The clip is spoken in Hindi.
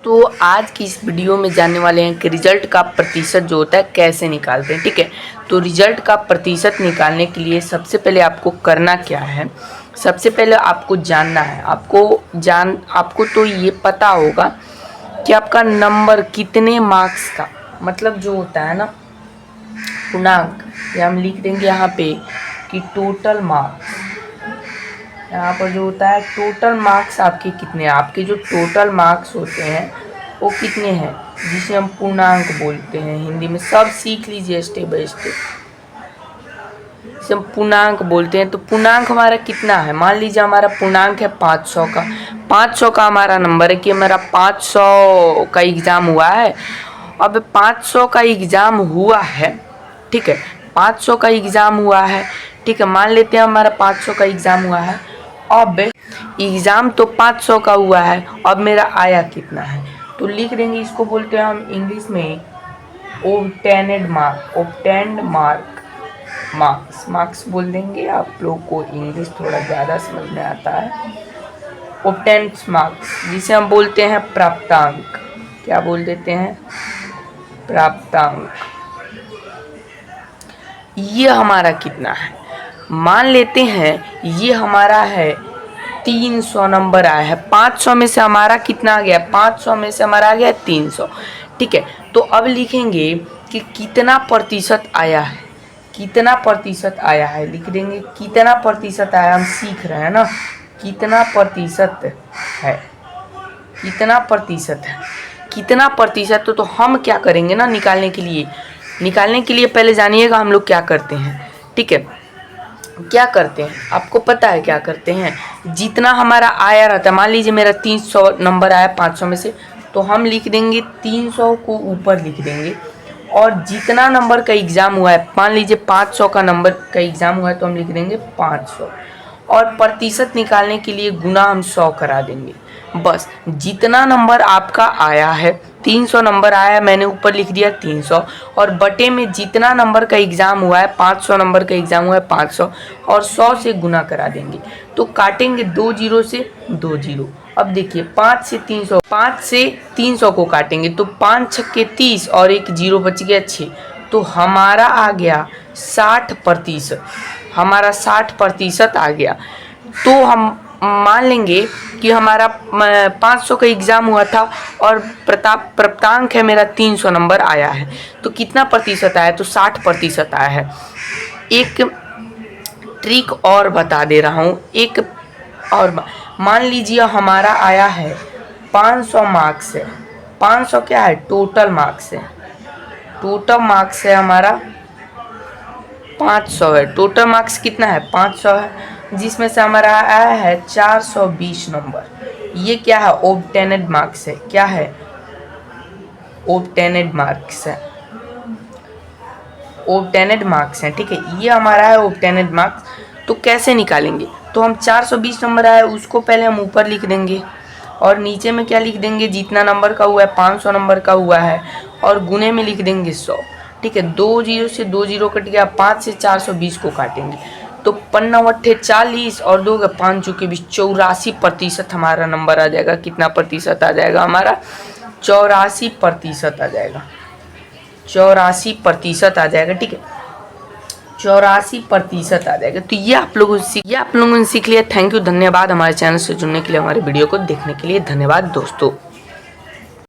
तो आज की इस वीडियो में जानने वाले हैं कि रिजल्ट का प्रतिशत जो होता है कैसे निकालते हैं। ठीक है, तो रिजल्ट का प्रतिशत निकालने के लिए सबसे पहले आपको करना क्या है, सबसे पहले आपको जानना है, आपको तो ये पता होगा कि आपका नंबर कितने मार्क्स का, मतलब जो होता है ना पूर्णांक, या हम लिख देंगे यहाँ पे कि टोटल मार्क्स। यहाँ पर जो होता है टोटल मार्क्स आपके कितने हैं, आपके जो टोटल मार्क्स होते हैं वो कितने हैं, जिसे हम पूर्णांक बोलते हैं हिंदी में। सब सीख लीजिए स्टेप बाय स्टेप। जिसे हम पूर्णांक बोलते हैं, तो पूर्णांक हमारा कितना है, मान लीजिए हमारा पूर्णांक है 500 का। 500 का हमारा नंबर है कि हमारा 500 का एग्ज़ाम हुआ है। अब 500 का एग्ज़ाम हुआ है, ठीक है, 500 का एग्ज़ाम हुआ है, ठीक है, मान लेते हैं हमारा 500 का एग्ज़ाम हुआ है। अब एग्ज़ाम तो 500 का हुआ है, अब मेरा आया कितना है, तो लिख देंगे, इसको बोलते हैं हम इंग्लिश में ऑब्टेन्ड मार्क्स बोल देंगे। आप लोग को इंग्लिश थोड़ा ज़्यादा समझ में आता है। ऑब्टेन्ड मार्क्स, जिसे हम बोलते हैं प्राप्तांक। क्या बोल देते हैं, प्राप्तांक। ये हमारा कितना है, मान लेते हैं ये हमारा है 300 नंबर आया है। 500 में से हमारा कितना आ गया, 500 में से हमारा आ गया 300। ठीक है, तो अब लिखेंगे कि कितना प्रतिशत आया है, कितना प्रतिशत आया है, लिख देंगे कितना प्रतिशत आया। हम सीख रहे हैं ना, कितना प्रतिशत है, कितना प्रतिशत है, कितना प्रतिशत। तो हम क्या करेंगे ना, निकालने के लिए पहले जानिएगा हम लोग क्या करते हैं। ठीक है, क्या करते हैं आपको पता है क्या करते हैं, जितना हमारा आया रहता है, मान लीजिए मेरा 300 नंबर आया 500 में से, तो हम लिख देंगे 300 को ऊपर लिख देंगे, और जितना नंबर का एग्ज़ाम हुआ है, मान लीजिए 500 का नंबर का एग्ज़ाम हुआ है तो हम लिख देंगे 500, और प्रतिशत निकालने के लिए गुना हम 100 करा देंगे। बस जितना नंबर आपका आया है, 300 नंबर आया है, मैंने ऊपर लिख दिया 300, और बटे में जितना नंबर का एग्ज़ाम हुआ है, 500 नंबर का एग्ज़ाम हुआ है 500, और 100 से गुना करा देंगे। तो काटेंगे 2 जीरो से 2 जीरो। अब देखिए 5 से 300 को काटेंगे तो 5 छक्के 30 और एक जीरो बच गया 6, तो हमारा आ गया 60%। हमारा 60% आ गया। तो हम मान लेंगे कि हमारा 500 का एग्ज़ाम हुआ था और प्राप्तांक है मेरा 300 नंबर आया है, तो कितना प्रतिशत आया, तो 60% आया है। एक ट्रिक और बता दे रहा हूँ, एक और मान लीजिए हमारा आया है 500 मार्क्स है। 500 क्या है, टोटल मार्क्स है, टोटल मार्क्स है हमारा 500 है। टोटल मार्क्स कितना है, 500 है, जिसमें से हमारा आया है 420 नंबर। ये क्या है, ऑब्टेन्ड मार्क्स है। क्या है, ऑब्टेन्ड मार्क्स है, ऑब्टेन्ड मार्क्स है। ठीक है, ये हमारा है ऑब्टेन्ड मार्क्स। तो कैसे निकालेंगे, तो हम 420 नंबर आया उसको पहले हम ऊपर लिख देंगे, और नीचे में क्या लिख देंगे, जितना नंबर का हुआ है 500 नंबर का हुआ है, और गुने में लिख देंगे 100। ठीक है, 2 जीरो से 2 जीरो कट गया, 5 से 420 को काटेंगे तो 5 40 और 2 के 5 चुके 20, 84% हमारा नंबर आ जाएगा। कितना प्रतिशत आ जाएगा हमारा, 84% आ जाएगा, 84% आ जाएगा। ठीक है, 84% आ जाएगा। तो ये आप लोगों ने सीख लिया। थैंक यू, धन्यवाद हमारे चैनल से जुड़ने के लिए, हमारे वीडियो को देखने के लिए धन्यवाद दोस्तों।